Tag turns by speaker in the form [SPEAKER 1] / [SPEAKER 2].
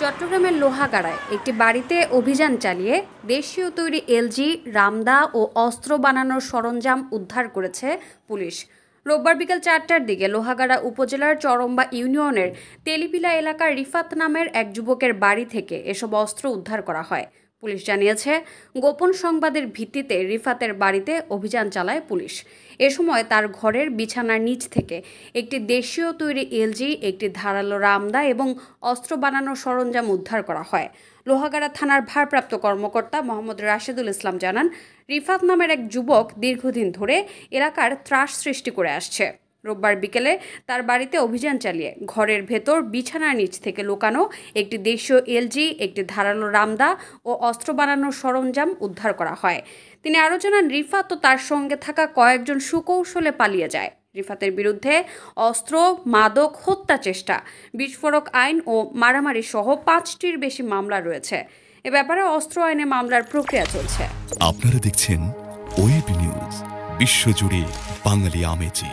[SPEAKER 1] চট্টগ্রামের লোহাগাড়ায় একটি বাড়িতে অভিযান চালিয়ে দেশীয় তৈরি এলজি, রামদা ও অস্ত্র বানানোর সরঞ্জাম উদ্ধার করেছে পুলিশ। রোববার বিকেল ৪টার দিকে লোহাগাড়া উপজেলার চরম্বা ইউনিয়নের তেলিপিলা এলাকার রিফাত নামের এক যুবকের বাড়ি থেকে এসব অস্ত্র উদ্ধার করা হয়। পুলিশ জানিয়েছে, গোপন সংবাদের ভিত্তিতে রিফাতের বাড়িতে অভিযান চালায় পুলিশ। এ সময় তার ঘরের বিছানার নিচ থেকে একটি দেশীয় তৈরি এলজি, একটি ধারালো রামদা এবং অস্ত্র বানানোর সরঞ্জাম উদ্ধার করা হয়। লোহাগাড়া থানার ভারপ্রাপ্ত কর্মকর্তা মোহাম্মদ রাশেদুল ইসলাম জানান, রিফাত নামের এক যুবক দীর্ঘদিন ধরে এলাকার ত্রাস সৃষ্টি করে আসছে। রোববার বিকেলে তার বাড়িতে অভিযান চালিয়ে ঘরের ভেতর বিছানার নিচ থেকে লুকানো একটি দেশীয় এলজি, একটি ধারালো রামদা ও অস্ত্র বানানোর সরঞ্জাম উদ্ধার করা হয়। তিনি আরও জানান, রিফাত ও তার সঙ্গে থাকা কয়েকজন সুকৌশলে পালিয়ে যায়। রিফাতের বিরুদ্ধে অস্ত্র, মাদক, হত্যা চেষ্টা, বিস্ফোরক আইন ও মারামারি সহ ৫টির বেশি মামলা রয়েছে। এ ব্যাপারে অস্ত্র আইনে মামলার প্রক্রিয়া চলছে।
[SPEAKER 2] আপনারা দেখছেন ওয়েব নিউজ, বিশ্বজুড়ে বাঙালি আমেজি।